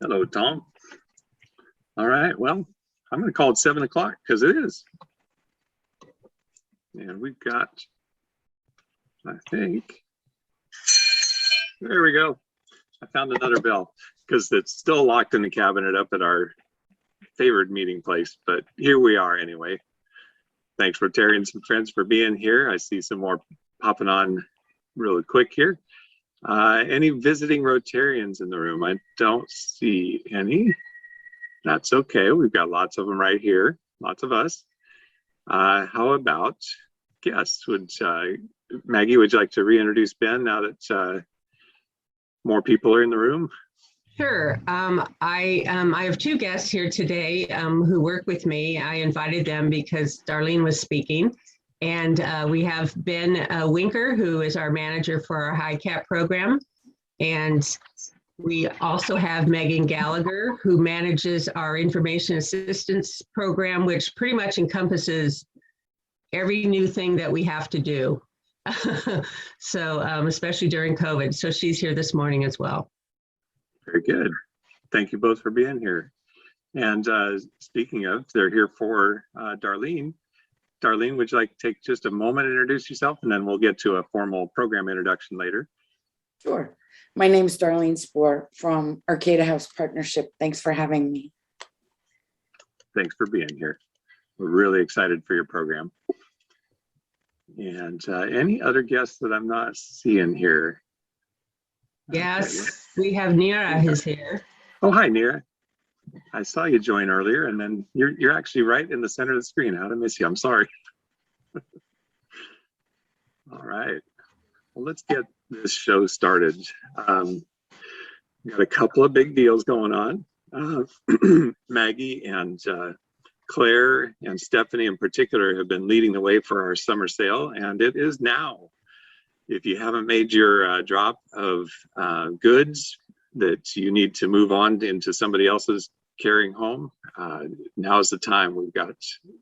Hello, Tom. All right, well, I'm going to call it 7 o'clock because it is. And we've got, I think, there we go. I found another bell because it's still locked in the cabinet up at our favorite meeting place, but here we are anyway. Thanks, Rotarians and friends, for being here. I see some more popping on really quick here. Any visiting Rotarians in the room? I don't see any. That's okay. We've got lots of them right here. Lots of us. How about guests? Maggie, would you like to reintroduce Ben now that more people are in the room? Sure. I have two guests here today who work with me. I invited them because Darlene was speaking. And we have Ben Winker, who is our manager for our high cap program. And we also have Megan Gallagher, who manages our information assistance program, which pretty much encompasses every new thing that we have to do. So especially during COVID. So she's here this morning as well. Very good. Thank you both for being here. And speaking of, they're here for Darlene. Darlene, would you like to take just a moment and introduce yourself, and then we'll get to a formal program introduction later? Sure. My name is Darlene Spoor from Arcata House Partnership. Thanks for having me. Thanks for being here. We're really excited for your program. And any other guests that I'm not seeing here? Yes, we have Nira is here. Oh, hi, Nira. I saw you join earlier, and then you're actually right in the center of the screen. How to miss you? I'm sorry. All right. Well, let's get this show started. We got a couple of big deals going on. Maggie and Claire and Stephanie in particular have been leading the way for our summer sale, and it is now. If you haven't made your drop of goods that you need to move on into somebody else's carrying home, now's the time. We've got,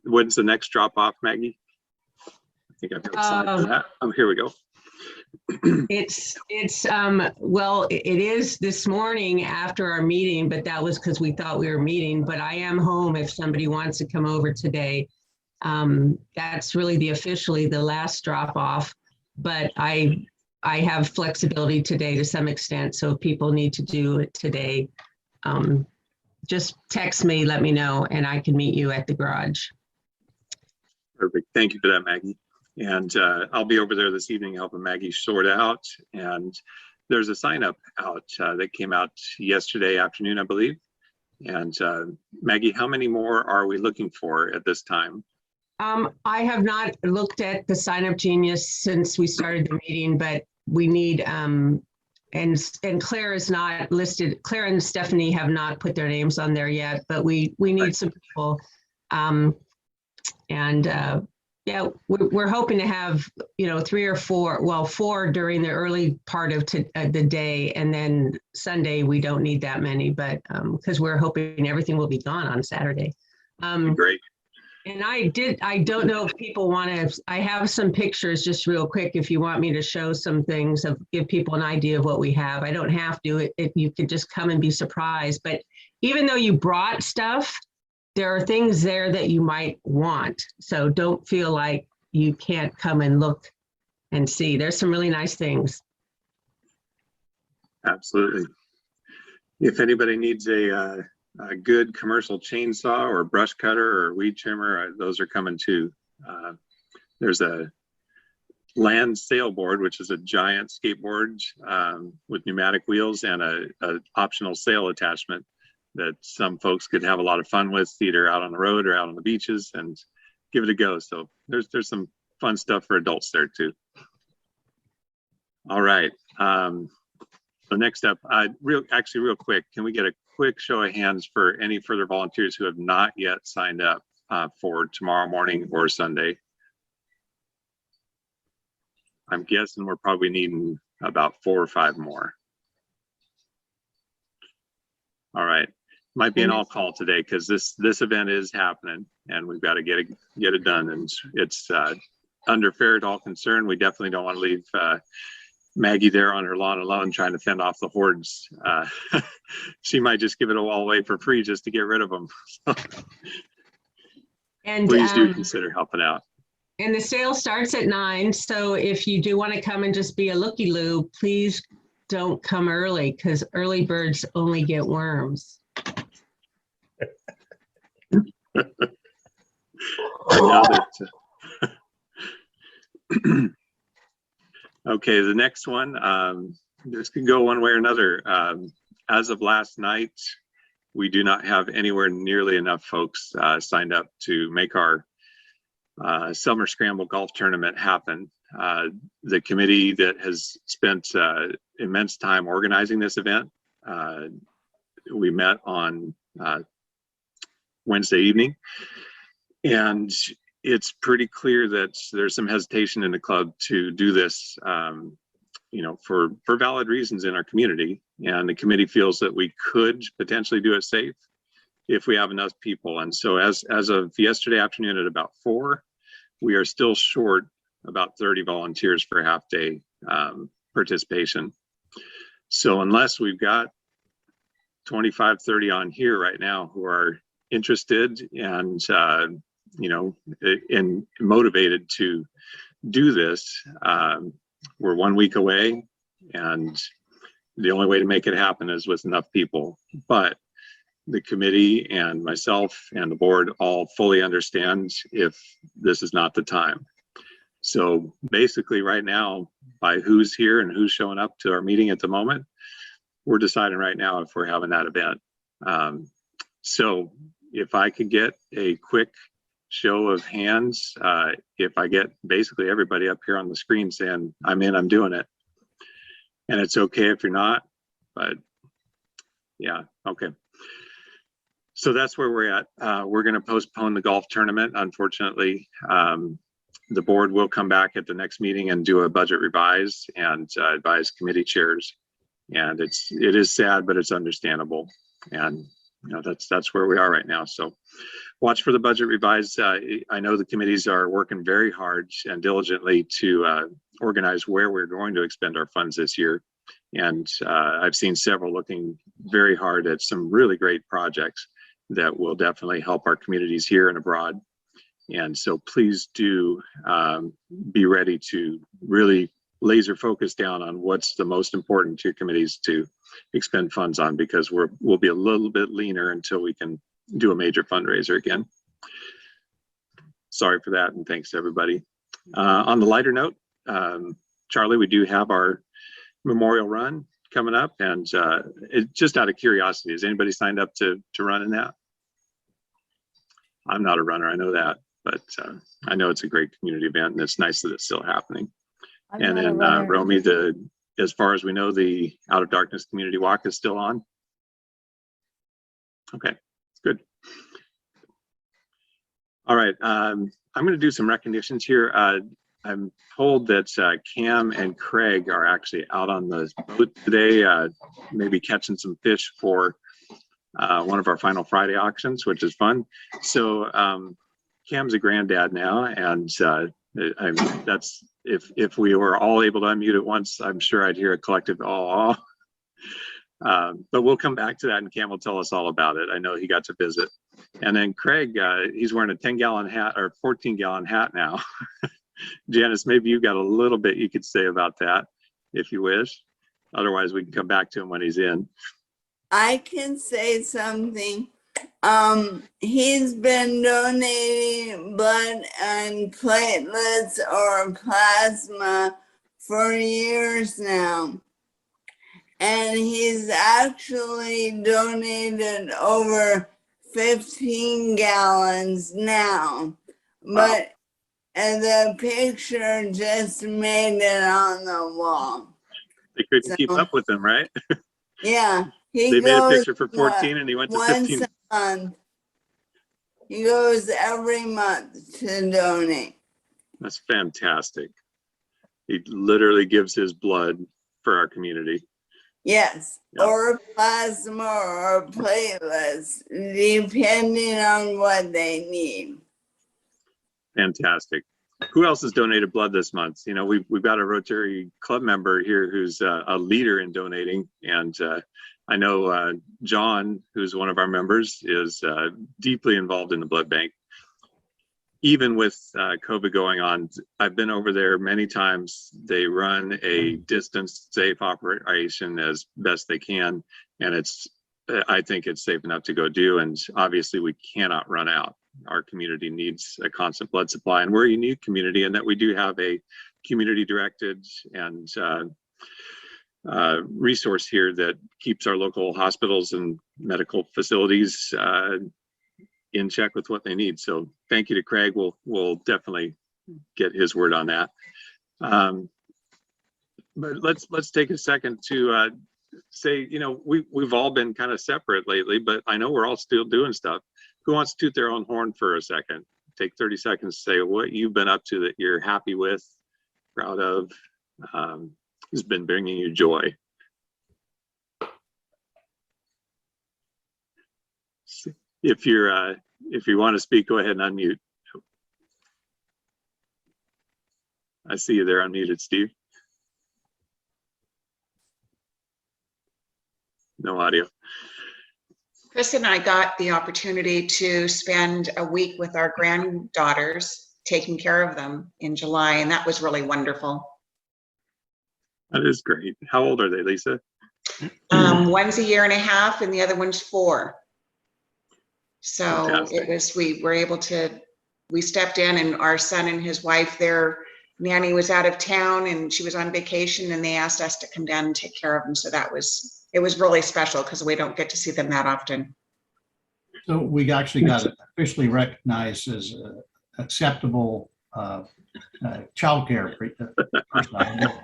when's the next drop off, Maggie? I think I've got a slide for that. Oh, here we go. Well, it is this morning after our meeting, but that was because we thought we were meeting, but I am home if somebody wants to come over today. That's really officially the last drop off, but I have flexibility today to some extent. So if people need to do it today, just text me, let me know, and I can meet you at the garage. Perfect. Thank you for that, Maggie. And I'll be over there this evening helping Maggie sort out. And there's a sign up out that came out yesterday afternoon, I believe. And Maggie, how many more are we looking for at this time? I have not looked at the sign up genius since we started the meeting, but we need, and Claire is not listed. Claire and Stephanie have not put their names on there yet, but we need some people. Yeah, we're hoping to have, 3 or 4, well, 4 during the early part of the day, and then Sunday we don't need that many, but because we're hoping everything will be gone on Saturday. Great. And I don't know if people want to, I have some pictures just real quick if you want me to show some things, give people an idea of what we have. I don't have to, you could just come and be surprised. But even though you brought stuff, there are things there that you might want. So don't feel like you can't come and look and see. There's some really nice things. Absolutely. If anybody needs a good commercial chainsaw or brush cutter or weed trimmer, those are coming too. There's a land sailboard, which is a giant skateboard with pneumatic wheels and a optional sail attachment that some folks could have a lot of fun with, either out on the road or out on the beaches, and give it a go. So there's some fun stuff for adults there too. All right. So next up, real quick, can we get a quick show of hands for any further volunteers who have not yet signed up for tomorrow morning or Sunday? I'm guessing we're probably needing about 4 or 5 more. All right, might be an all call today because this event is happening and we've got to get it done, and it's under fair to all concerned. We definitely don't want to leave Maggie there on her lawn alone trying to fend off the hordes. She might just give it all away for free just to get rid of them. And Please do consider helping out. And the sale starts at 9. So if you do want to come and just be a looky-loo, please don't come early because early birds only get worms. Okay, the next one, this could go one way or another. As of last night, we do not have anywhere nearly enough folks signed up to make our summer scramble golf tournament happen. The committee that has spent immense time organizing this event, we met on Wednesday evening, and it's pretty clear that there's some hesitation in the club to do this, for valid reasons in our community. And the committee feels that we could potentially do it safe if we have enough people. And so as of yesterday afternoon at about 4, we are still short about 30 volunteers for half day participation. So unless we've got 25, 30 on here right now who are interested and and motivated to do this, we're 1 week away, and the only way to make it happen is with enough people. But the committee and myself and the board all fully understand if this is not the time. So basically right now, by who's here and who's showing up to our meeting at the moment, we're deciding right now if we're having that event. So if I could get a quick show of hands, if I get basically everybody up here on the screen saying, I'm in, I'm doing it. And it's okay if you're not, but yeah, okay. So that's where we're at. We're going to postpone the golf tournament. Unfortunately, the board will come back at the next meeting and do a budget revise and advise committee chairs. And it is sad, but it's understandable. And that's where we are right now. So watch for the budget revise. I know the committees are working very hard and diligently to organize where we're going to expend our funds this year. And I've seen several looking very hard at some really great projects that will definitely help our communities here and abroad. And so please do be ready to really laser focus down on what's the most important to your committees to expend funds on, because we'll be a little bit leaner until we can do a major fundraiser again. Sorry for that, and thanks to everybody. On the lighter note, Charlie, we do have our memorial run coming up, and just out of curiosity, has anybody signed up to run in that? I'm not a runner, I know that, but I know it's a great community event, and it's nice that it's still happening. And then Romi, as far as we know, the Out of Darkness Community Walk is still on. Okay, good. All right, I'm going to do some recognitions here. I'm told that Cam and Craig are actually out on the boat today, maybe catching some fish for one of our Final Friday auctions, which is fun. So Cam's a granddad now, and that's if we were all able to unmute at once, I'm sure I'd hear a collective "oh." But we'll come back to that, and Cam will tell us all about it. I know he got to visit. And then Craig, he's wearing a 10-gallon hat or 14-gallon hat now. Janice, maybe you got a little bit you could say about that, if you wish. Otherwise, we can come back to him when he's in. I can say something. He's been donating blood and platelets or plasma for years now. And he's actually donated over 15 gallons now. But the picture just made it on the wall. They couldn't keep up with him, right? Yeah. They made a picture for 14 and he went to 15. Once a month. He goes every month to donate. That's fantastic. He literally gives his blood for our community. Yes, Yep. or plasma or platelets, depending on what they need. Fantastic. Who else has donated blood this month? You know, we've got a Rotary Club member here who's a leader in donating, and I know John, who's one of our members, is deeply involved in the blood bank. Even with COVID going on, I've been over there many times. They run a distance safe operation as best they can, and I think it's safe enough to go do. And obviously, we cannot run out. Our community needs a constant blood supply, and we're a unique community in that we do have a community-directed and resource here that keeps our local hospitals and medical facilities in check with what they need. So thank you to Craig. We'll definitely get his word on that. But let's take a second to say, you know, we've all been kind of separate lately, but I know we're all still doing stuff. Who wants to toot their own horn for a second? Take 30 seconds to say what you've been up to that you're happy with, proud of, has been bringing you joy. If you want to speak, go ahead and unmute. I see you there unmuted, Steve. No audio. Chris and I got the opportunity to spend a week with our granddaughters, taking care of them in July, and that was really wonderful. That is great. How old are they, Lisa? One's a year and a half and the other one's 4. So Fantastic. we stepped in, and our son and his wife, their nanny was out of town and she was on vacation, and they asked us to come down and take care of them. So it was really special because we don't get to see them that often. So we actually got it officially recognized as acceptable childcare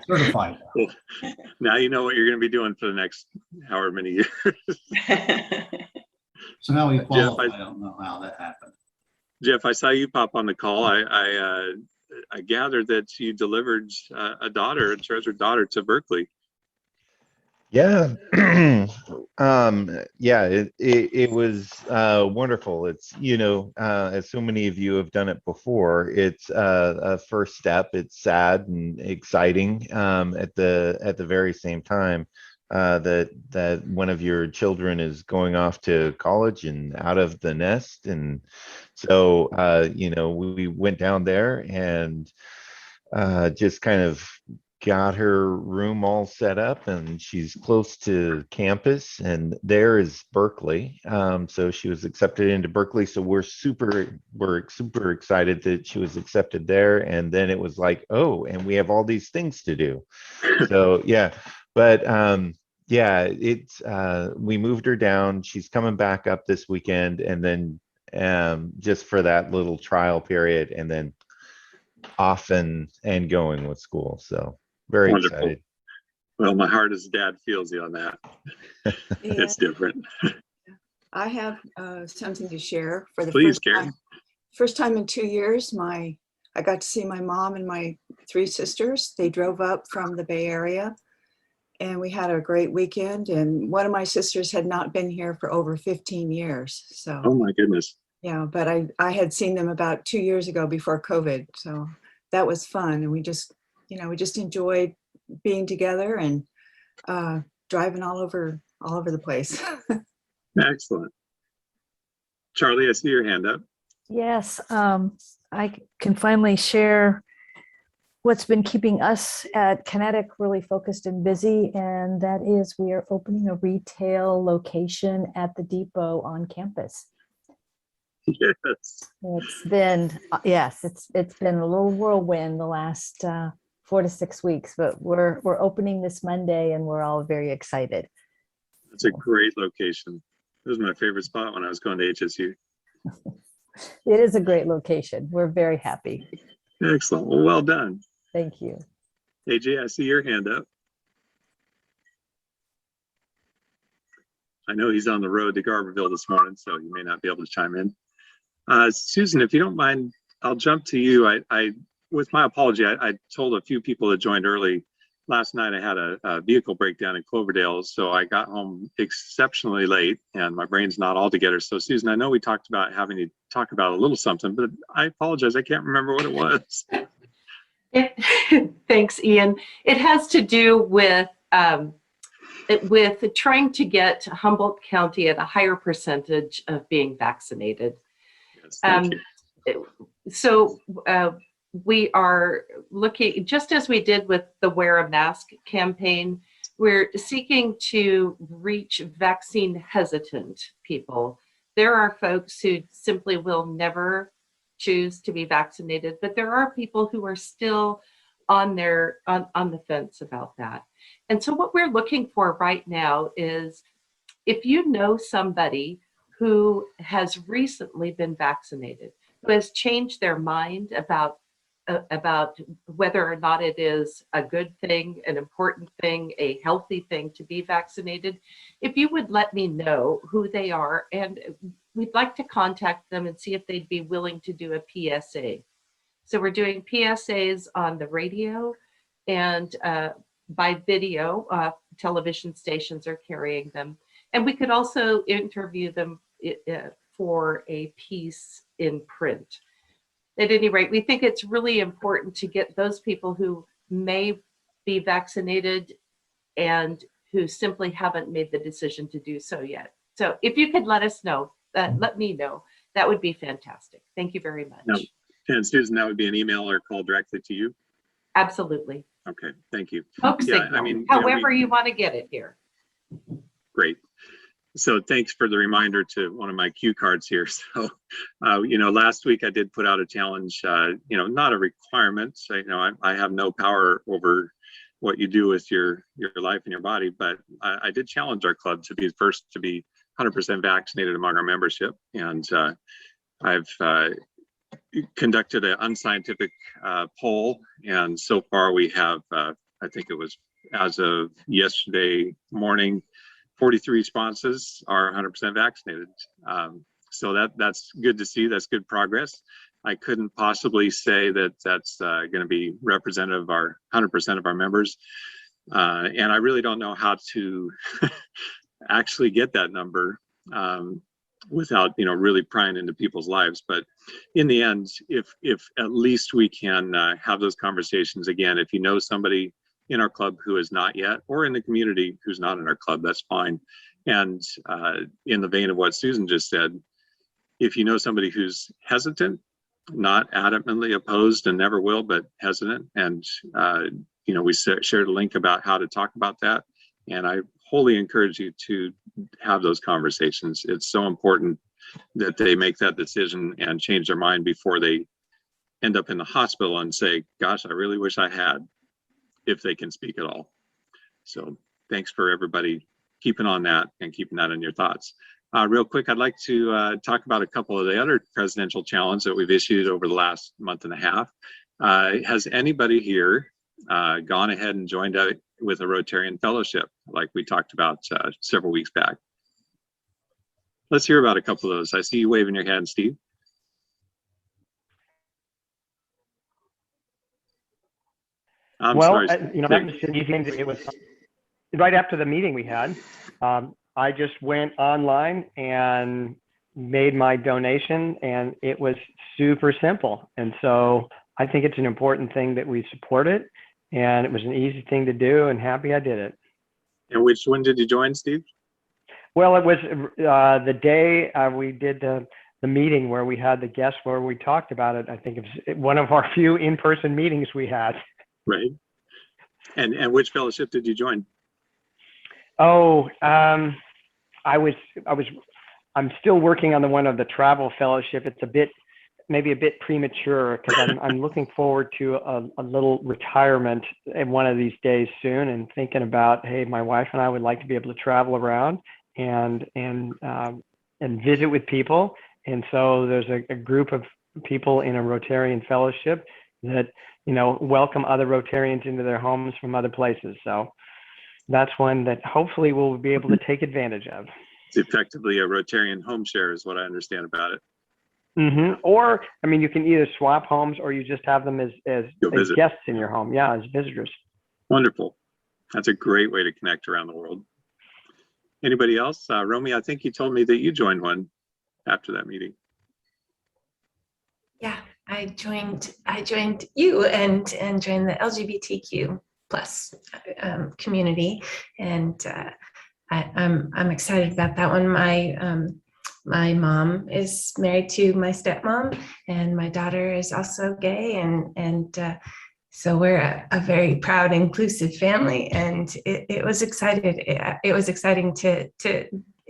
certified. Now you know what you're going to be doing for the next however many years. So now we Jeff, qualify. I don't know how that happened. Jeff, I saw you pop on the call. I gathered that you delivered a treasured daughter to Berkeley. Yeah. Yeah, it was wonderful. It's, you know, as so many of you have done it before, it's a first step. It's sad and exciting at the very same time that one of your children is going off to college and out of the nest. And so, you know, we went down there and just kind of got her room all set up, and she's close to campus, and there is Berkeley. So she was accepted into Berkeley. So we're super excited that she was accepted there. And then it was like, oh, and we have all these things to do. So yeah, but yeah, it's we moved her down. She's coming back up this weekend, and then just for that little trial period, and then off and going with school. So very Wonderful. excited. Well, my heart as a dad feels you on that. It's different. I have something to share for the Please, Karen. first time in 2 years. I got to see my mom and my 3 sisters. They drove up from the Bay Area, and we had a great weekend. And one of my sisters had not been here for over 15 years. So, Oh my goodness. yeah, but I had seen them about 2 years ago before COVID. So that was fun. And we just enjoyed being together and driving all over the place. Excellent. Charlie, I see your hand up. Yes, I can finally share what's been keeping us at Kinetic really focused and busy, and that is we are opening a retail location at the depot on campus. Yes. It's been, yes, it's been a little whirlwind the last 4 to 6 weeks, but we're opening this Monday, and we're all very excited. It's a great location. It was my favorite spot when I was going to HSU. It is a great location. We're very happy. Excellent. Well done. Thank you. AJ, I see your hand up. I know he's on the road to Garberville this morning, so you may not be able to chime in. Susan, if you don't mind, I'll jump to you. With my apology, I told a few people that joined early last night I had a vehicle breakdown in Cloverdale, so I got home exceptionally late and my brain's not all together. So Susan, I know we talked about having to talk about a little something, but I apologize. I can't remember what it was. Thanks, Ian. It has to do with trying to get Humboldt County at a higher percentage of being vaccinated. Yes, thank you. So we are looking, just as we did with the Wear a Mask campaign, we're seeking to reach vaccine hesitant people. There are folks who simply will never choose to be vaccinated, but there are people who are still on the fence about that. And so what we're looking for right now is, if you know somebody who has recently been vaccinated, who has changed their mind about whether or not it is a good thing, an important thing, a healthy thing to be vaccinated, if you would let me know who they are, and we'd like to contact them and see if they'd be willing to do a PSA. So we're doing PSAs on the radio and by video, television stations are carrying them. And we could also interview them for a piece in print. At any rate, we think it's really important to get those people who may be vaccinated and who simply haven't made the decision to do so yet. So if you could let us know, let me know, that would be fantastic. Thank you very much. No. And Susan, that would be an email or call directly to you? Absolutely. Okay, thank you. Smoke Yeah, signal, I mean, however you want to get it here. Great. So thanks for the reminder to one of my cue cards here. So, last week I did put out a challenge, not a requirement. So, I have no power over what you do with your life and your body, but I did challenge our club to be first to be 100% vaccinated among our membership. And I've conducted an unscientific poll. And so far we have, I think it was as of yesterday morning, 43 responses are 100% vaccinated. So that's good to see. That's good progress. I couldn't possibly say that that's going to be representative of our 100% of our members. And I really don't know how to actually get that number without, really prying into people's lives. But in the end, if at least we can have those conversations again, if you know somebody in our club who is not yet, or in the community who's not in our club, that's fine. And in the vein of what Susan just said, if you know somebody who's hesitant, not adamantly opposed and never will, but hesitant, and we shared a link about how to talk about that. And I wholly encourage you to have those conversations. It's so important that they make that decision and change their mind before they end up in the hospital and say, gosh, I really wish I had, if they can speak at all. So thanks for everybody keeping on that and keeping that in your thoughts. Real quick, I'd like to talk about a couple of the other presidential challenges that we've issued over the last month and a half. Has anybody here gone ahead and joined up with a Rotarian Fellowship like we talked about several weeks back? Let's hear about a couple of those. I see you waving your hand, Steve. I'm sorry. That was just easy. It was right after the meeting we had. I just went online and made my donation, and it was super simple. And so I think it's an important thing that we support it, and it was an easy thing to do, and happy I did it. And which one did you join, Steve? Well, it was the day we did the meeting where we had the guests where we talked about it. I think it was one of our few in-person meetings we had. Right. And which fellowship did you join? Oh, I'm still working on the one of the travel fellowship. It's maybe a bit premature because I'm looking forward to a little retirement in one of these days soon, and thinking about, hey, my wife and I would like to be able to travel around and visit with people. And so there's a group of people in a Rotarian fellowship that, welcome other Rotarians into their homes from other places. So that's one that hopefully we'll be able to take advantage of. It's effectively a Rotarian home share is what I understand about it. Mm-hmm. Or, you can either swap homes or you just have them as guests in your home. Yeah, as visitors. Wonderful. That's a great way to connect around the world. Anybody else? Romy, I think you told me that you joined one after that meeting. Yeah, I joined you and joined the LGBTQ plus community, and I'm excited about that one. My mom is married to my stepmom, and my daughter is also gay, and so we're a very proud, inclusive family, and it was exciting to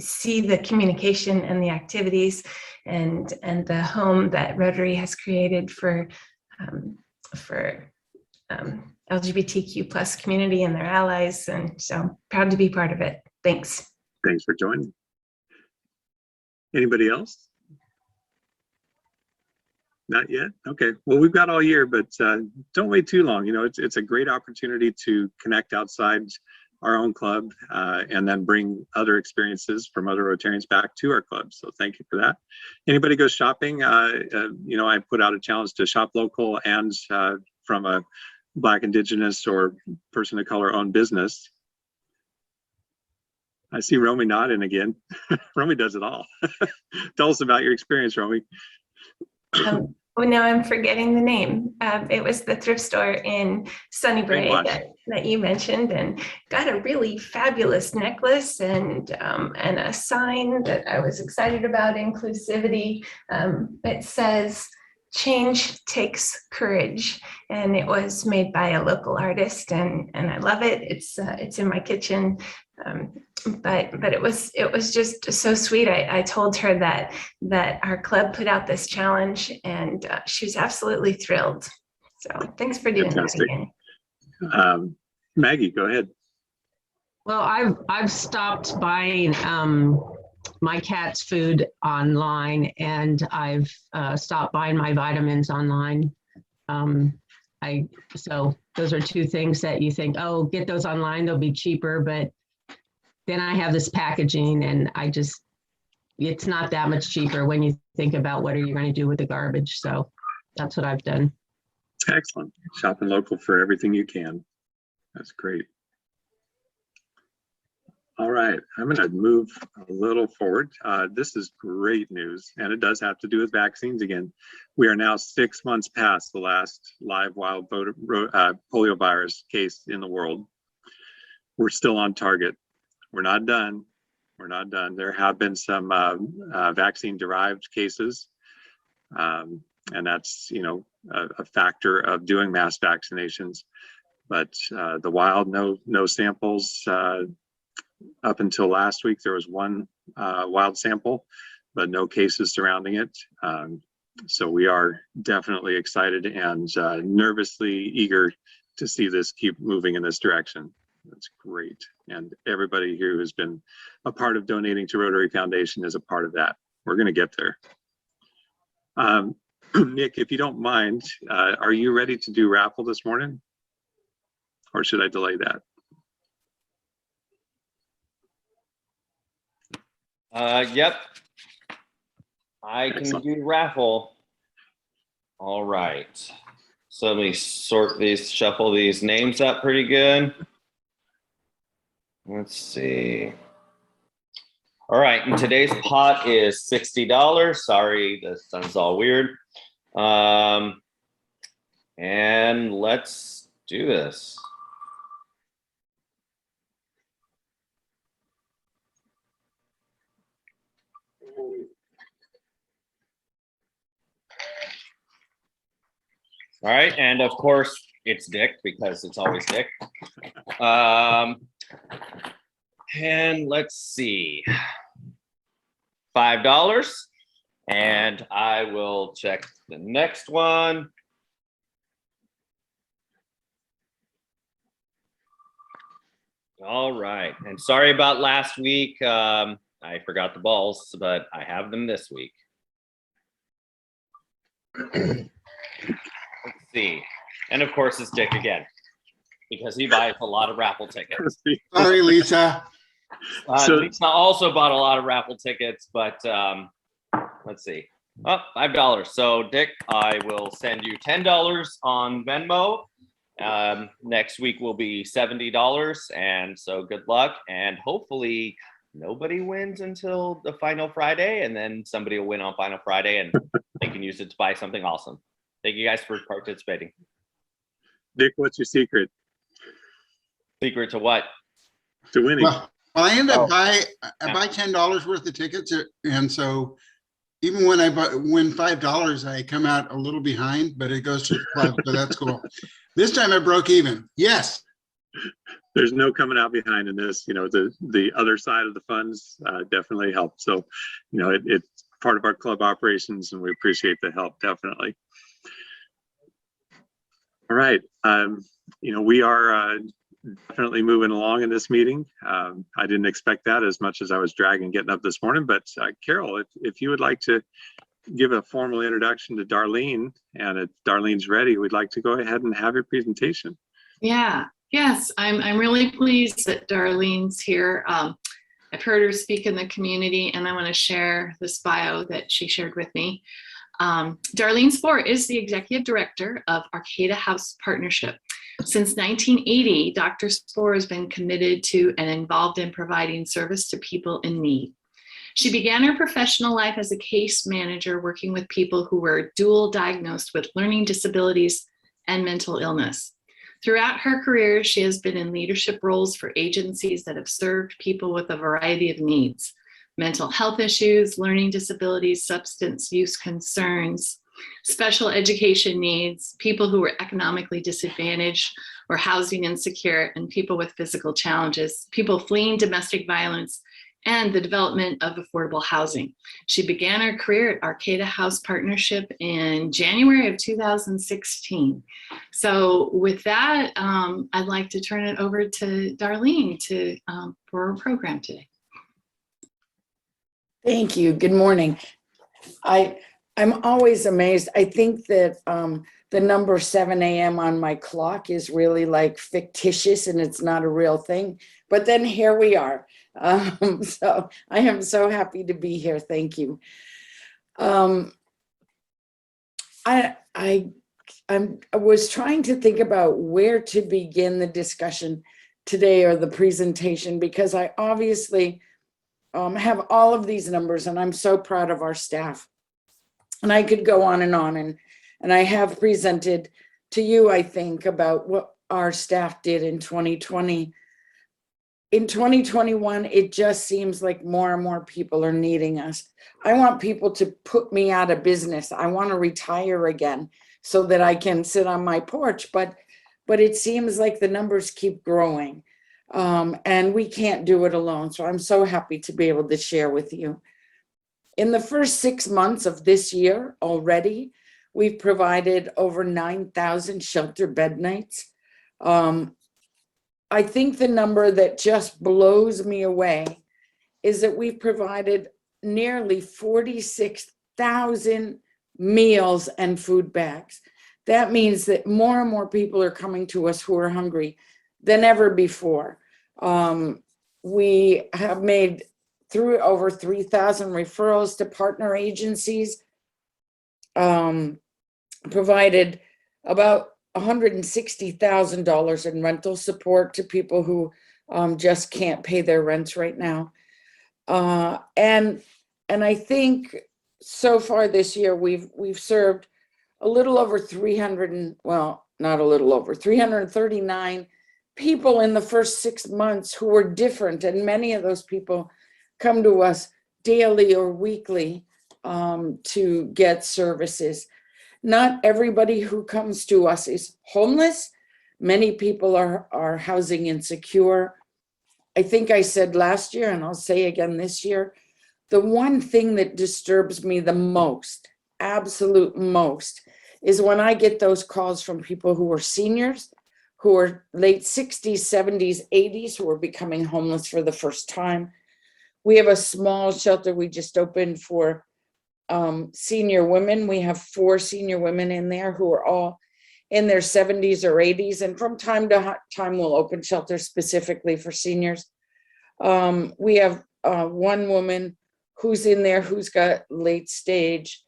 see the communication and the activities and the home that Rotary has created for LGBTQ plus community and their allies, and so proud to be part of it. Thanks. Thanks for joining. Anybody else? Not yet? Okay. Well, we've got all year, but don't wait too long. You know, it's a great opportunity to connect outside our own club and then bring other experiences from other Rotarians back to our club. So thank you for that. Anybody go shopping? You know, I put out a challenge to shop local and from a Black, Indigenous, or person of color owned business. I see Romy nodding again. Romy does it all. Tell us about your experience, Romy. Well, now I'm forgetting the name. It was the thrift store in Sunnybrae that you mentioned, and got a really fabulous necklace and a sign that I was excited about, inclusivity. It says, "Change takes courage," and it was made by a local artist, and I love it. It's in my kitchen. But it was just so sweet. I told her that our club put out this challenge, and she was absolutely thrilled. So thanks for doing Fantastic. that again. Maggie, go ahead. Well, I've stopped buying my cat's food online, and I've stopped buying my vitamins online. So those are two things that you think, oh, get those online, they'll be cheaper, but then I have this packaging, and it's not that much cheaper when you think about what are you going to do with the garbage. So that's what I've done. Excellent. Shopping local for everything you can. That's great. All right, I'm going to move a little forward. This is great news, and it does have to do with vaccines again. We are now 6 months past the last live wild polio virus case in the world. We're still on target. We're not done. We're not done. There have been some vaccine-derived cases, and that's, you know, a factor of doing mass vaccinations. But the wild, no samples. Up until last week, there was one wild sample, but no cases surrounding it. So we are definitely excited and nervously eager to see this keep moving in this direction. That's great. And everybody here who's been a part of donating to Rotary Foundation is a part of that. We're going to get there. Nick, if you don't mind, are you ready to do Raffle this morning? Or should I delay that? Yep. I can Excellent. do Raffle. All right. So let me shuffle these names up pretty good. Let's see. All right, and today's pot is $60. Sorry, this sounds all weird. And let's do this. All right, and of course it's Dick because it's always Dick. And let's see, $5, and I will check the next one. All right, and sorry about last week. I forgot the balls, but I have them this week. Let's see, and of course it's Dick again, because he buys a lot of raffle tickets. Sorry, Lisa. Lisa also bought a lot of raffle tickets, but let's see. Oh, $5. So Dick, I will send you $10 on Venmo, Next week will be $70. And so good luck. And hopefully nobody wins until the final Friday. And then somebody will win on final Friday and they can use it to buy something awesome. Thank you guys for participating. Dick, what's your secret Secret to what? to winning? Well, I end up Oh. I buy $10 worth of tickets, and so even when I win $5, I come out a little behind, but it goes to the club, so that's cool. This time I broke even. Yes. There's no coming out behind in this. You know, the other side of the funds definitely help. So, you know, it's part of our club operations, and we appreciate the help, definitely. All right. You know, we are definitely moving along in this meeting. I didn't expect that as much as I was dragging getting up this morning, but Carol, if you would like to give a formal introduction to Darlene, and if Darlene's ready, we'd like to go ahead and have your presentation. Yeah, yes, I'm really pleased that Darlene's here. I've heard her speak in the community, and I want to share this bio that she shared with me. Darlene Spohr is the executive director of Arcata House Partnership. Since 1980, Dr. Spohr has been committed to and involved in providing service to people in need. She began her professional life as a case manager working with people who were dual diagnosed with learning disabilities and mental illness. Throughout her career, she has been in leadership roles for agencies that have served people with a variety of needs: mental health issues, learning disabilities, substance use concerns, special education needs, people who were economically disadvantaged or housing insecure, and people with physical challenges, people fleeing domestic violence, and the development of affordable housing. She began her career at Arcata House Partnership in January of 2016. So with that, I'd like to turn it over to Darlene for our program today. Thank you. Good morning. I'm always amazed. I think that the number 7 a.m. on my clock is really like fictitious and it's not a real thing. But then here we are. So I am so happy to be here. Thank you. I was trying to think about where to begin the discussion today or the presentation, because I obviously have all of these numbers and I'm so proud of our staff. And I could go on, and I have presented to you, I think, about what our staff did in 2020. In 2021, it just seems like more and more people are needing us. I want people to put me out of business. I want to retire again so that I can sit on my porch, but it seems like the numbers keep growing, and we can't do it alone. So I'm so happy to be able to share with you. In the first 6 months of this year already, we've provided over 9,000 shelter bed nights. I think the number that just blows me away is that we've provided nearly 46,000 meals and food bags. That means that more and more people are coming to us who are hungry than ever before. We have made through over 3,000 referrals to partner agencies, provided about $160,000 in rental support to people who just can't pay their rents right now. And I think so far this year, we've served a little over 339 people in the first 6 months who were different. And many of those people come to us daily or weekly to get services. Not everybody who comes to us is homeless. Many people are housing insecure. I think I said last year, and I'll say again this year, the one thing that disturbs me the most, absolute most, is when I get those calls from people who are seniors, who are late 60s, 70s, 80s, who are becoming homeless for the first time. We have a small shelter we just opened for senior women. We have 4 senior women in there who are all in their 70s or 80s. And from time to time, we'll open shelters specifically for seniors. We have one woman who's in there who's got late stage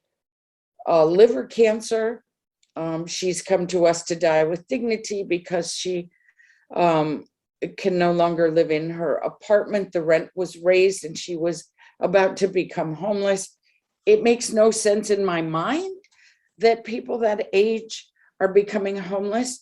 liver cancer. She's come to us to die with dignity because she can no longer live in her apartment. The rent was raised and she was about to become homeless. It makes no sense in my mind that people that age are becoming homeless.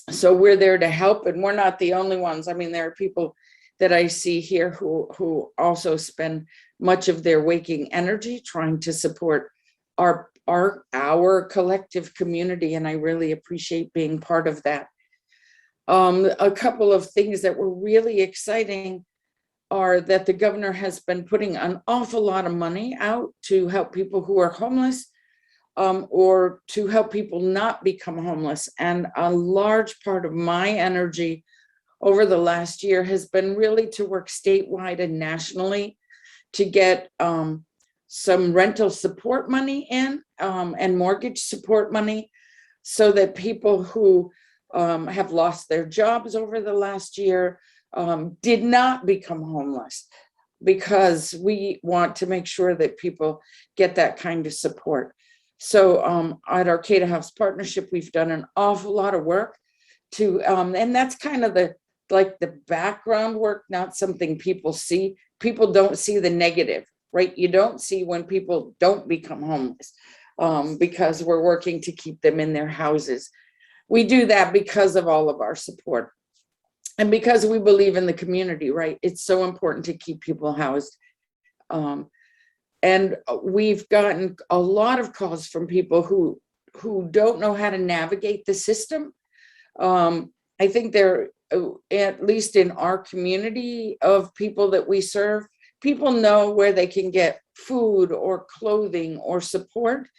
So we're there to help, and we're not the only ones. I mean, there are people that I see here who also spend much of their waking energy trying to support our collective community, and I really appreciate being part of that. A couple of things that were really exciting are that the governor has been putting an awful lot of money out to help people who are homeless, or to help people not become homeless. And a large part of my energy over the last year has been really to work statewide and nationally to get some rental support money in, and mortgage support money, so that people who have lost their jobs over the last year did not become homeless, because we want to make sure that people get that kind of support. So at Arcata House Partnership, we've done an awful lot of work to, and that's kind of the background work, not something people see. People don't see the negative, right? You don't see when people don't become homeless, because we're working to keep them in their houses. We do that because of all of our support and because we believe in the community, right? It's so important to keep people housed. And we've gotten a lot of calls from people who don't know how to navigate the system. I think there, at least in our community of people that we serve, people know where they can get food or clothing or support.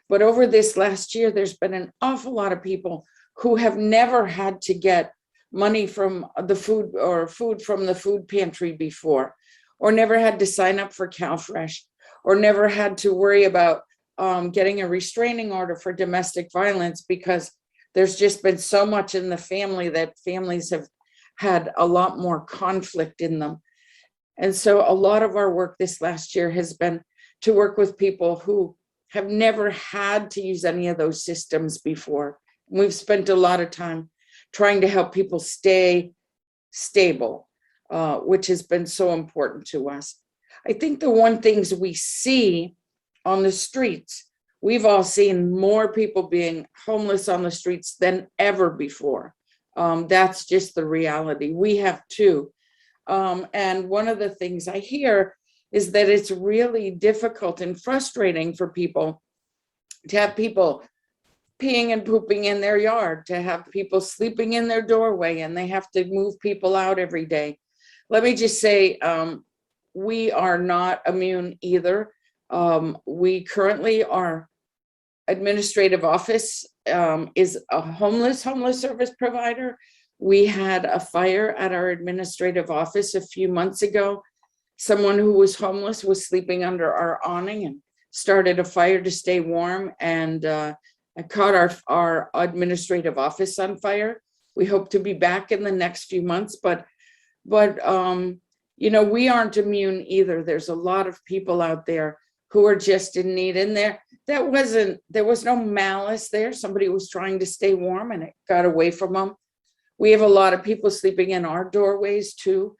But over this last year, there's been an awful lot of people who have never had to get money from the food or food from the food pantry before, or never had to sign up for CalFresh, or never had to worry about getting a restraining order for domestic violence, because there's just been so much in the family that families have had a lot more conflict in them. And so a lot of our work this last year has been to work with people who have never had to use any of those systems before. We've spent a lot of time trying to help people stay stable, which has been so important to us. I think the one things we see on the streets, we've all seen more people being homeless on the streets than ever before. That's just the reality. We have too. And one of the things I hear is that it's really difficult and frustrating for people to have people peeing and pooping in their yard, to have people sleeping in their doorway, and they have to move people out every day. Let me just say, we are not immune either. We currently, our administrative office is a homeless service provider. We had a fire at our administrative office a few months ago. Someone who was homeless was sleeping under our awning and started a fire to stay warm, and caught our administrative office on fire. We hope to be back in the next few months, but you know, we aren't immune either. There's a lot of people out there who are just in need, and there was no malice there. Somebody was trying to stay warm and it got away from them. We have a lot of people sleeping in our doorways too.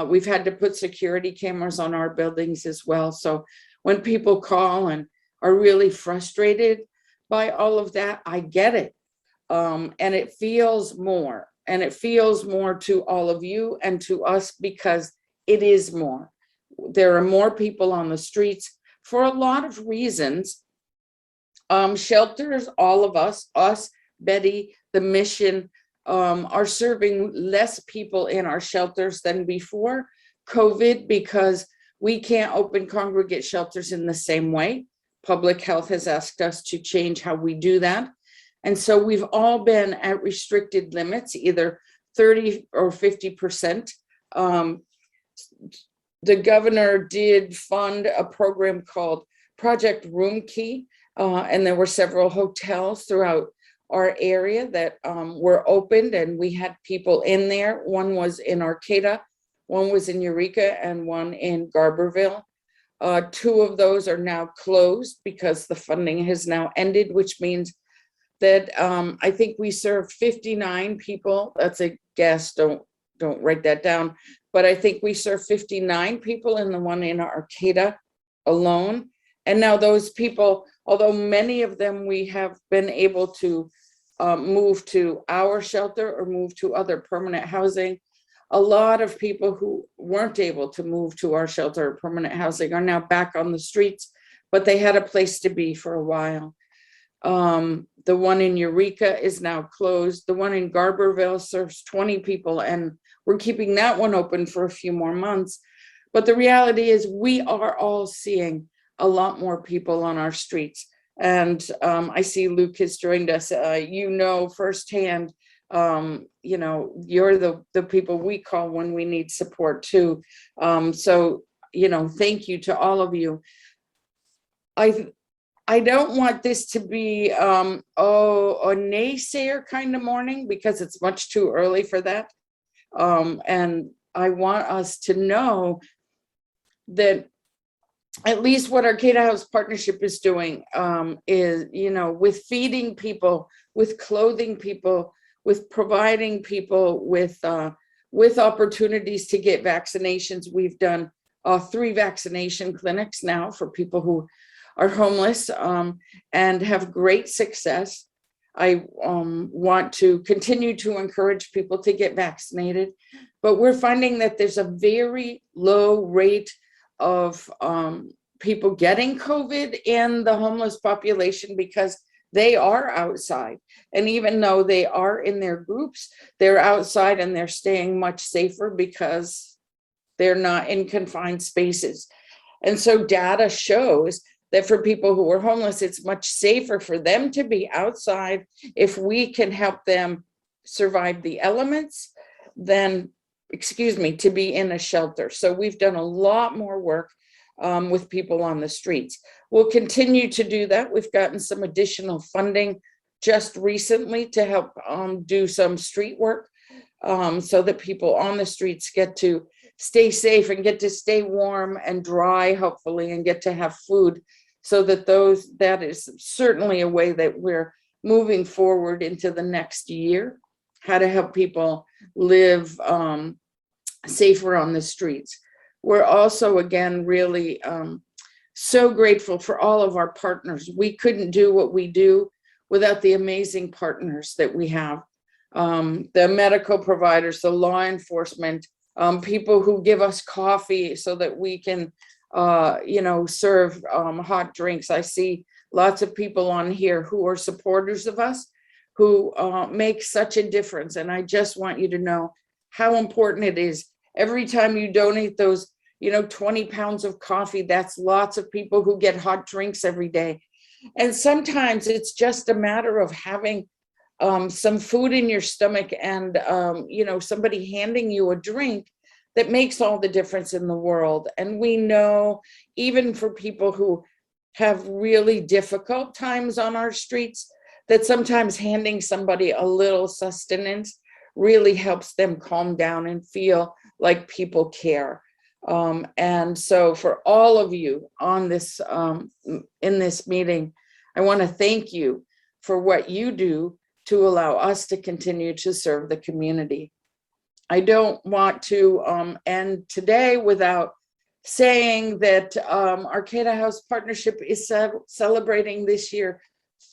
We've had to put security cameras on our buildings as well. So when people call and are really frustrated by all of that, I get it. And it feels more, and it feels more to all of you and to us, because it is more. There are more people on the streets for a lot of reasons. Shelters, all of us, Betty, the mission, are serving less people in our shelters than before COVID, because we can't open congregate shelters in the same way. Public health has asked us to change how we do that. And so we've all been at restricted limits, either 30 or 50%. The governor did fund a program called Project Room Key, and there were several hotels throughout our area that were opened, and we had people in there. One was in Arcata, one was in Eureka, and one in Garberville. 2 of those are now closed because the funding has now ended, which means that I think we serve 59 people. That's a guess, don't write that down. But I think we serve 59 people in the one in Arcata alone. And now those people, although many of them we have been able to move to our shelter or move to other permanent housing, a lot of people who weren't able to move to our shelter or permanent housing are now back on the streets, but they had a place to be for a while. The one in Eureka is now closed. The one in Garberville serves 20 people, and we're keeping that one open for a few more months. But the reality is we are all seeing a lot more people on our streets. And I see Luke has joined us. You know firsthand, you know, you're the people we call when we need support too. So, you know, thank you to all of you. I don't want this to be a naysayer kind of morning, because it's much too early for that. And I want us to know that at least what Arcata House Partnership is doing is, you know, with feeding people, with clothing people, with providing people with opportunities to get vaccinations. We've done 3 vaccination clinics now for people who are homeless and have great success. I want to continue to encourage people to get vaccinated, but we're finding that there's a very low rate of people getting COVID in the homeless population because they are outside. And even though they are in their groups, they're outside and they're staying much safer because they're not in confined spaces. And so data shows that for people who are homeless, it's much safer for them to be outside if we can help them survive the elements than, to be in a shelter. So we've done a lot more work with people on the streets. We'll continue to do that. We've gotten some additional funding just recently to help do some street work so that people on the streets get to stay safe and get to stay warm and dry, hopefully, and get to have food. So that that is certainly a way that we're moving forward into the next year, how to help people live safer on the streets. We're also, again, really so grateful for all of our partners. We couldn't do what we do without the amazing partners that we have. The medical providers, the law enforcement, people who give us coffee so that we can you know, serve hot drinks. I see lots of people on here who are supporters of us, who make such a difference. And I just want you to know how important it is. Every time you donate those, you know, 20 pounds of coffee, that's lots of people who get hot drinks every day. And sometimes it's just a matter of having some food in your stomach and, you know, somebody handing you a drink that makes all the difference in the world. And we know even for people who have really difficult times on our streets, that sometimes handing somebody a little sustenance really helps them calm down and feel like people care. And so for all of you on this, in this meeting, I want to thank you for what you do to allow us to continue to serve the community. I don't want to end today without saying that Arcata House Partnership is celebrating this year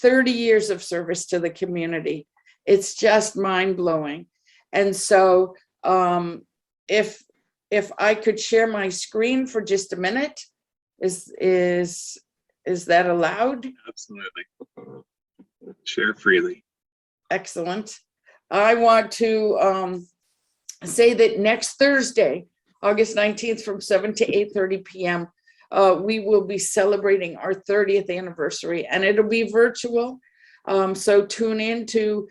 30 years of service to the community. It's just mind-blowing. And so if I could share my screen for just a minute, is that allowed? Absolutely. Share freely. Excellent. I want to say that next Thursday, August 19th from 7 to 8:30 p.m., we will be celebrating our 30th anniversary, and it'll be virtual. So tune in to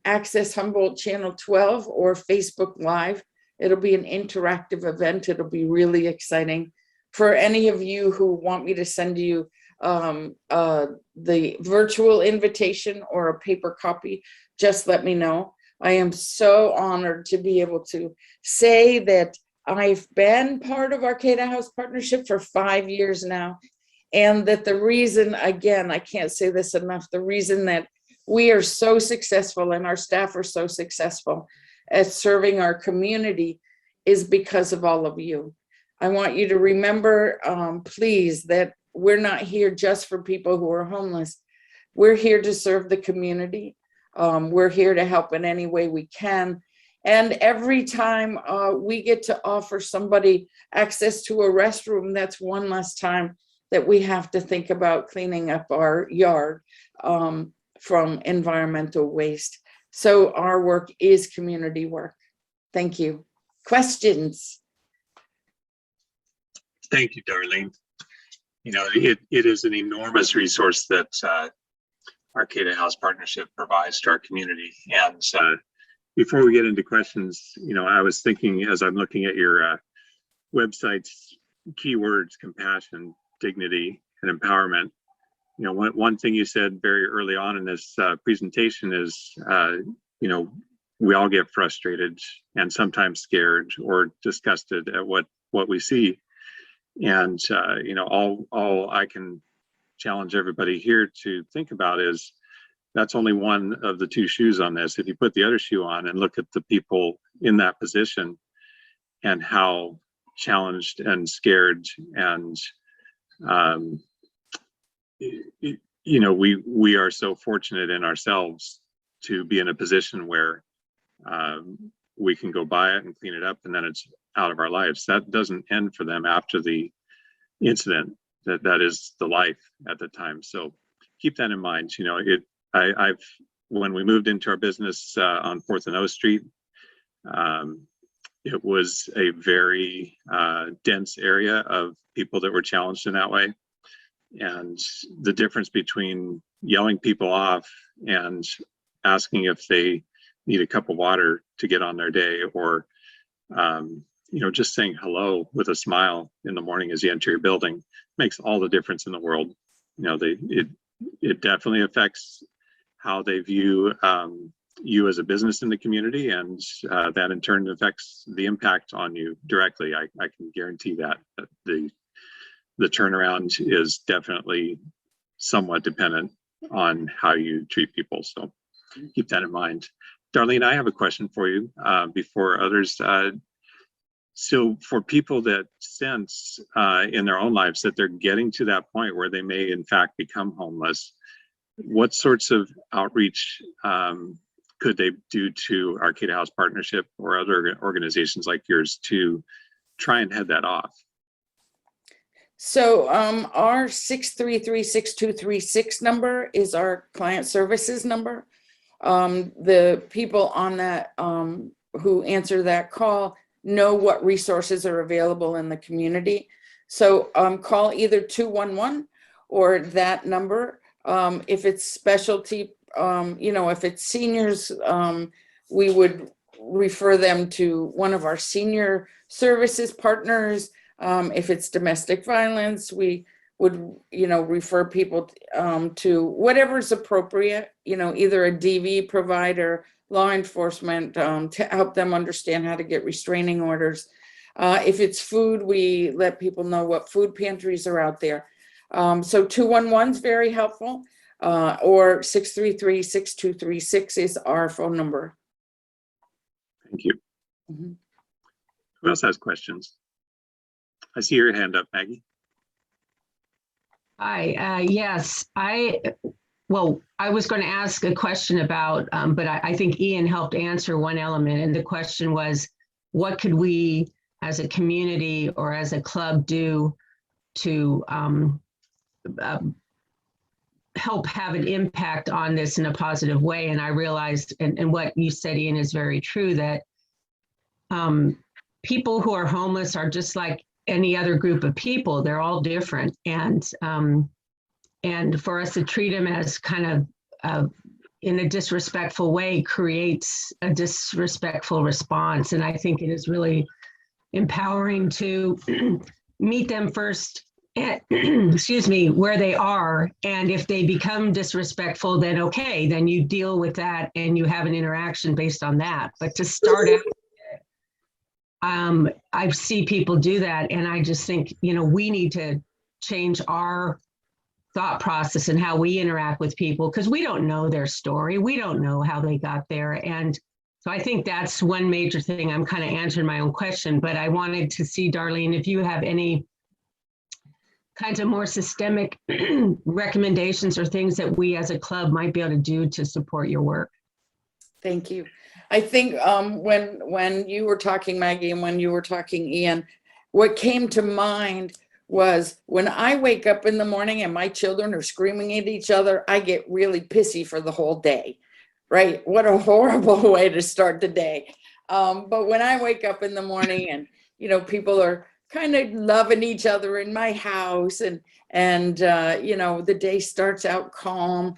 Access Humboldt Channel 12 or Facebook Live. It'll be an interactive event. It'll be really exciting. For any of you who want me to send you the virtual invitation or a paper copy, just let me know. I am so honored to be able to say that I've been part of Arcata House Partnership for 5 years now. And that the reason, again, I can't say this enough, the reason that we are so successful and our staff are so successful at serving our community is because of all of you. I want you to remember, please, that we're not here just for people who are homeless. We're here to serve the community. We're here to help in any way we can. And every time we get to offer somebody access to a restroom, that's one less time that we have to think about cleaning up our yard from environmental waste. So our work is community work. Thank you. Questions? Thank you, Darlene. You know, it is an enormous resource that Arcata House Partnership provides to our community. And before we get into questions, you know, I was thinking as I'm looking at your website's keywords, compassion, dignity, and empowerment. You know, one thing you said very early on in this presentation is, you know, we all get frustrated and sometimes scared or disgusted at what we see. And, you know, all I can challenge everybody here to think about is that's only one of the two shoes on this. If you put the other shoe on and look at the people in that position and how challenged and scared and, you know, we are so fortunate in ourselves to be in a position where we can go buy it and clean it up and then it's out of our lives. That doesn't end for them after the incident. That is the life at the time. So keep that in mind. You know, I've when we moved into our business on 4th and O Street, it was a very dense area of people that were challenged in that way. And the difference between yelling people off and asking if they need a cup of water to get on their day, or you know, just saying hello with a smile in the morning as you enter your building makes all the difference in the world. You know, it definitely affects how they view you as a business in the community, and that in turn affects the impact on you directly. I can guarantee that the turnaround is definitely somewhat dependent on how you treat people. So keep that in mind. Darlene, I have a question for you before others. So for people that sense in their own lives that they're getting to that point where they may in fact become homeless, what sorts of outreach could they do to Arcata House Partnership or other organizations like yours to try and head that off? So our 633-6236 number is our client services number. The people on that who answer that call know what resources are available in the community. So call either 211 or that number. If it's specialty, you know, if it's seniors, we would refer them to one of our senior services partners. If it's domestic violence, we would, you know, refer people to whatever's appropriate, you know, either a DV provider, law enforcement, to help them understand how to get restraining orders. If it's food, we let people know what food pantries are out there. So 211 is very helpful, or 633-6236 is our phone number. Thank you. Mm-hmm. Who else has questions? I see your hand up, Maggie. Hi, yes, I was going to ask a question about, but I think Ian helped answer one element. And the question was, what could we as a community or as a club do to help have an impact on this in a positive way? And I realized, and what you said, Ian, is very true, that people who are homeless are just like any other group of people. They're all different. And for us to treat them as kind of in a disrespectful way creates a disrespectful response. And I think it is really empowering to meet them first, excuse me, where they are. And if they become disrespectful, then okay, then you deal with that and you have an interaction based on that. But to start out, I see people do that, and I just think, we need to change our thought process and how we interact with people, because we don't know their story. We don't know how they got there. And so I think that's one major thing. I'm kind of answering my own question, but I wanted to see, Darlene, if you have any kinds of more systemic recommendations or things that we as a club might be able to do to support your work. Thank you. I think when you were talking, Maggie, and when you were talking, Ian, what came to mind was when I wake up in the morning and my children are screaming at each other, I get really pissy for the whole day, right? What a horrible way to start the day. But when I wake up in the morning and, people are kind of loving each other in my house and the day starts out calm,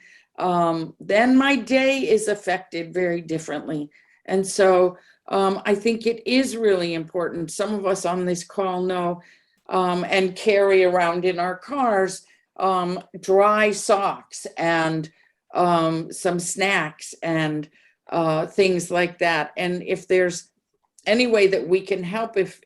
then my day is affected very differently. And so I think it is really important. Some of us on this call know and carry around in our cars dry socks and some snacks and things like that. And if there's any way that we can help, if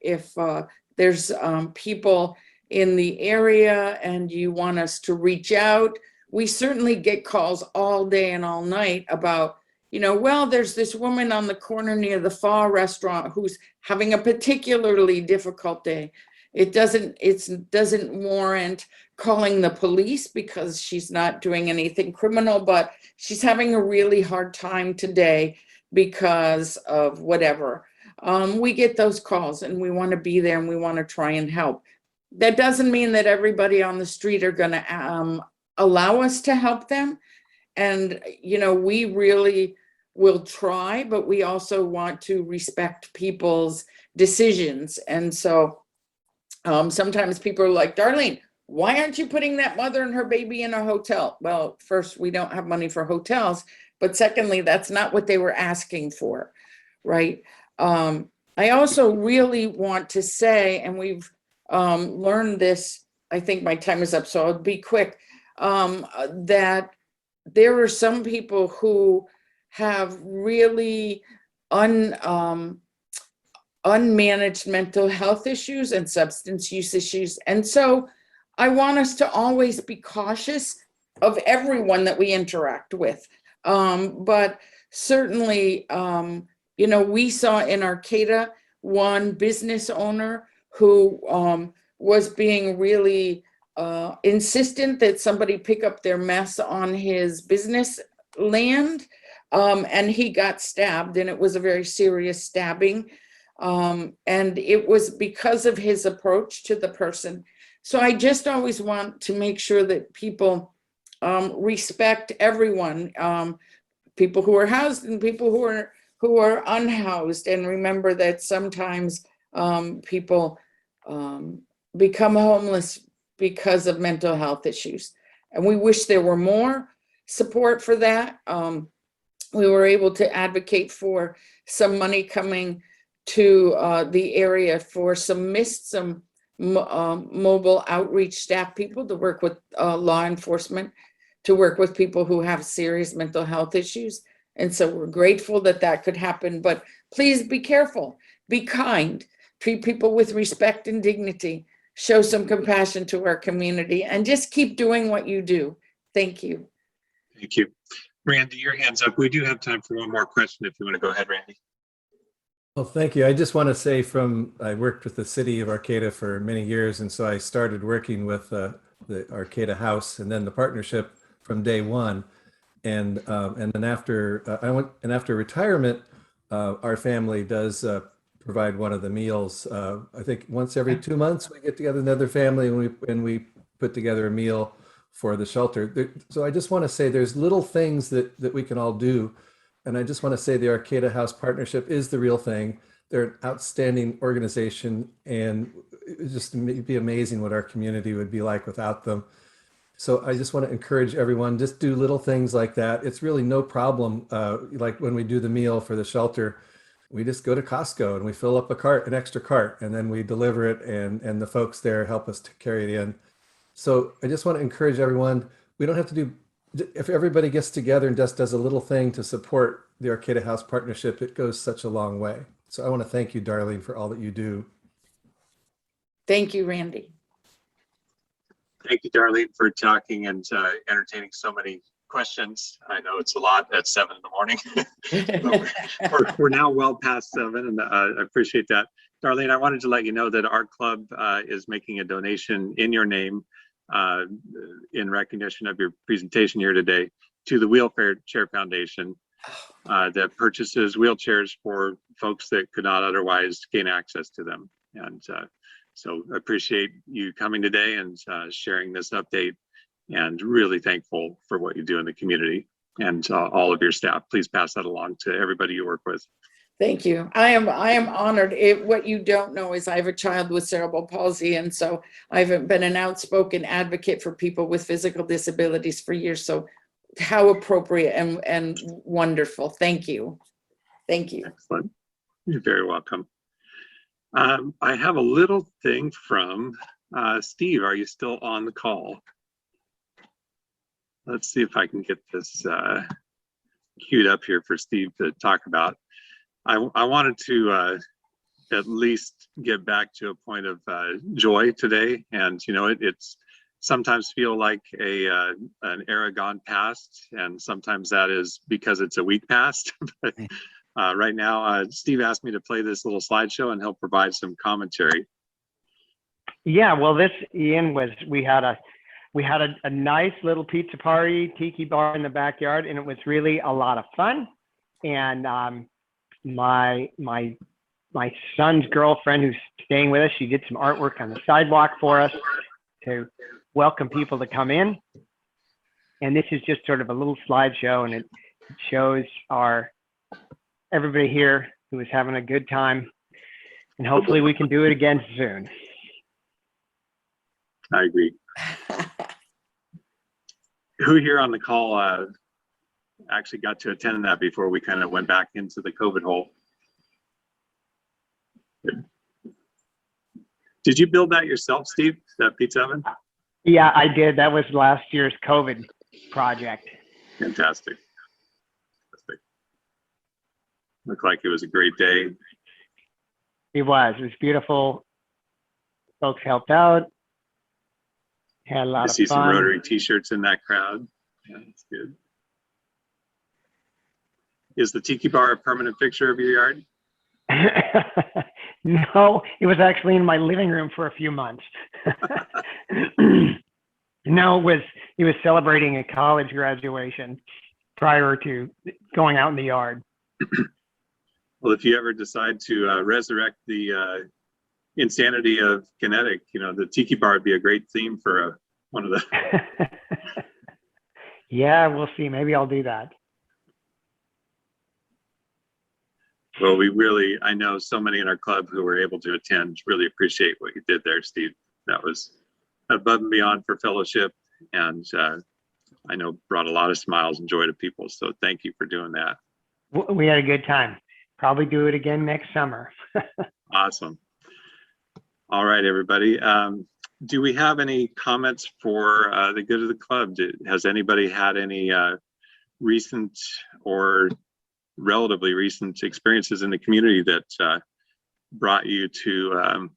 there's people in the area and you want us to reach out, we certainly get calls all day and all night about, well, there's this woman on the corner near the Pho restaurant who's having a particularly difficult day. It doesn't warrant calling the police because she's not doing anything criminal, but she's having a really hard time today because of whatever. We get those calls and we want to be there and we want to try and help. That doesn't mean that everybody on the street are going to allow us to help them. And, we really will try, but we also want to respect people's decisions. And so sometimes people are like, Darlene, why aren't you putting that mother and her baby in a hotel? Well, first, we don't have money for hotels, but secondly, that's not what they were asking for, right? I also really want to say, and we've learned this, I think my time is up, so I'll be quick, that there are some people who have really unmanaged mental health issues and substance use issues. And so I want us to always be cautious of everyone that we interact with. But certainly, we saw in Arcata one business owner who was being really insistent that somebody pick up their mess on his business land. And he got stabbed, and it was a very serious stabbing. And it was because of his approach to the person. So I just always want to make sure that people respect everyone, people who are housed and people who are unhoused, and remember that sometimes people become homeless because of mental health issues. And we wish there were more support for that. We were able to advocate for some money coming to the area for some mobile outreach staff people to work with law enforcement, to work with people who have serious mental health issues. And so we're grateful that that could happen, but please be careful, be kind, treat people with respect and dignity, show some compassion to our community, and just keep doing what you do. Thank you. Thank you. Randy, your hand's up. We do have time for one more question if you want to go ahead, Randy. Well, thank you. I just want to say I worked with the city of Arcata for many years, and so I started working with the Arcata House and then the partnership from day one. And then after retirement, our family does provide one of the meals. I think once every 2 months we get together another family and we put together a meal for the shelter. So I just want to say there's little things that we can all do. And I just want to say the Arcata House Partnership is the real thing. They're an outstanding organization, and it'd just be amazing what our community would be like without them. So I just want to encourage everyone, just do little things like that. It's really no problem. Like when we do the meal for the shelter, we just go to Costco and we fill up an extra cart, and then we deliver it, and the folks there help us to carry it in. So I just want to encourage everyone, we don't have to do, if everybody gets together and just does a little thing to support the Arcata House Partnership, it goes such a long way. So I want to thank you, Darlene, for all that you do. Thank you, Randy. Thank you, Darlene, for talking and entertaining so many questions. I know it's a lot at 7 in the morning. But we're now well past 7, and I appreciate that. Darlene, I wanted to let you know that our club is making a donation in your name in recognition of your presentation here today to the Wheelchair Foundation that purchases wheelchairs for folks that could not otherwise gain access to them. And so I appreciate you coming today and sharing this update, and really thankful for what you do in the community and all of your staff. Please pass that along to everybody you work with. Thank you. I am honored. What you don't know is I have a child with cerebral palsy, and so I've been an outspoken advocate for people with physical disabilities for years. So how appropriate and wonderful. Thank you. Thank you. Excellent. You're very welcome. I have a little thing from Steve. Are you still on the call? Let's see if I can get this queued up here for Steve to talk about. I wanted to at least get back to a point of joy today. And, you know, it's sometimes feel like an era gone past, and sometimes that is because it's a week past. But right now, Steve asked me to play this little slideshow, and he'll provide some commentary. Yeah, well, this, Ian, was we had a nice little pizza party, tiki bar in the backyard, and it was really a lot of fun. And my son's girlfriend, who's staying with us, she did some artwork on the sidewalk for us to welcome people to come in. And this is just sort of a little slideshow, and it shows everybody here who is having a good time, and hopefully we can do it again soon. I agree. Who here on the call actually got to attend that before we kind of went back into the COVID hole? Good. Did you build that yourself, Steve, that pizza oven? Yeah, I did. That was last year's COVID project. Fantastic. Looked like it was a great day. It was beautiful. Folks helped out. Had a lot of fun. I see some Rotary t-shirts in that crowd. Yeah, that's good. Is the tiki bar a permanent fixture of your yard? No, it was actually in my living room for a few months. No, he was celebrating a college graduation prior to going out in the yard. Well, if you ever decide to resurrect the insanity of kinetic, you know, the tiki bar would be a great theme for one of the. Yeah, we'll see. Maybe I'll do that. Well, I know so many in our club who were able to attend. Really appreciate what you did there, Steve. That was above and beyond for fellowship, and I know brought a lot of smiles and joy to people. So thank you for doing that. We had a good time. Probably do it again next summer. Awesome. All right, everybody. Do we have any comments for the good of the club? Has anybody had any recent or relatively recent experiences in the community that brought you to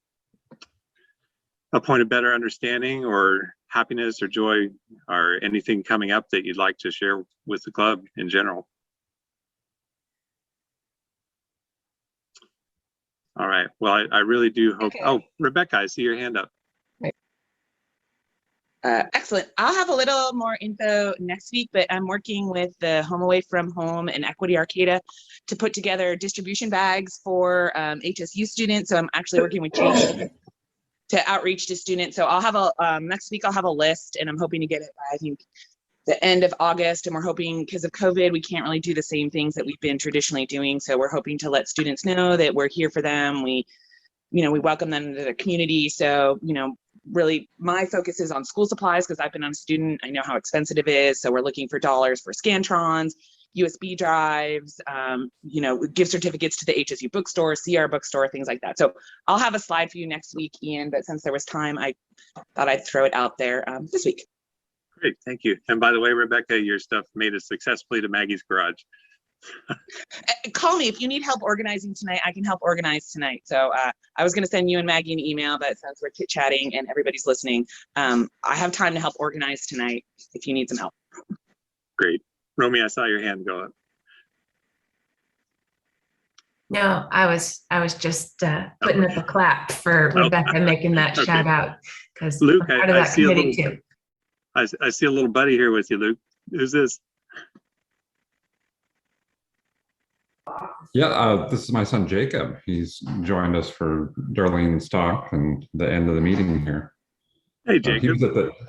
a point of better understanding or happiness or joy, or anything coming up that you'd like to share with the club in general? All right. Well, I really do hope. Okay. Oh, Rebecca, I see your hand up. Excellent. I'll have a little more info next week, but I'm working with the Home Away from Home and Equity Arcata to put together distribution bags for HSU students. So I'm actually working with Jane to outreach to students. So I'll have next week I'll have a list, and I'm hoping to get it by, I think, the end of August. And we're hoping, because of COVID, we can't really do the same things that we've been traditionally doing. So we're hoping to let students know that we're here for them. We welcome them into the community. So, really my focus is on school supplies, because I've been a student. I know how expensive it is. So we're looking for dollars for Scantrons, USB drives, gift certificates to the HSU bookstore, CR bookstore, things like that. So I'll have a slide for you next week, Ian, but since there was time, I thought I'd throw it out there this week. Great, thank you. And by the way, Rebecca, your stuff made it successfully to Maggie's garage. Call me if you need help organizing tonight. I can help organize tonight. So I was going to send you and Maggie an email, but since we're chit chatting and everybody's listening, I have time to help organize tonight if you need some help. Great. Romy, I saw your hand go up. No, I was just putting up a clap for Rebecca making that Okay. shout out, because Luke, part of I that see a committee little, too. I see a little buddy here with you, Luke. Who's this? Yeah, this is my son Jacob. He's joined us for Darlene's talk and the end of the meeting here. Hey, Jacob.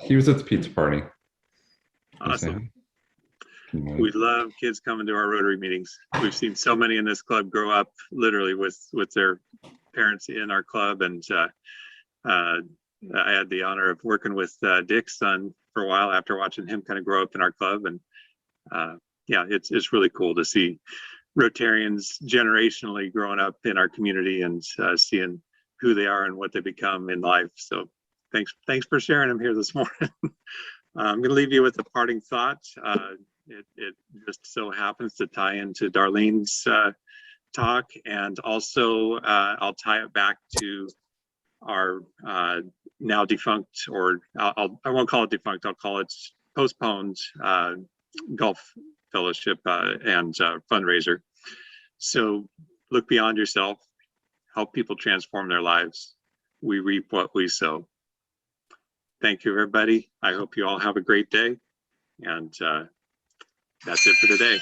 He was at the pizza party. Awesome. We love kids coming to our Rotary meetings. We've seen so many in this club grow up literally with their parents in our club. And I had the honor of working with Dick's son for a while after watching him kind of grow up in our club. And yeah, it's really cool to see Rotarians generationally growing up in our community and seeing who they are and what they become in life. So thanks for sharing them here this morning. I'm going to leave you with a parting thought. It just so happens to tie into Darlene's talk, and also I'll tie it back to our now defunct, or I won't call it defunct, I'll call it postponed golf fellowship and fundraiser. So look beyond yourself, help people transform their lives. We reap what we sow. Thank you, everybody. I hope you all have a great day. And that's it for today.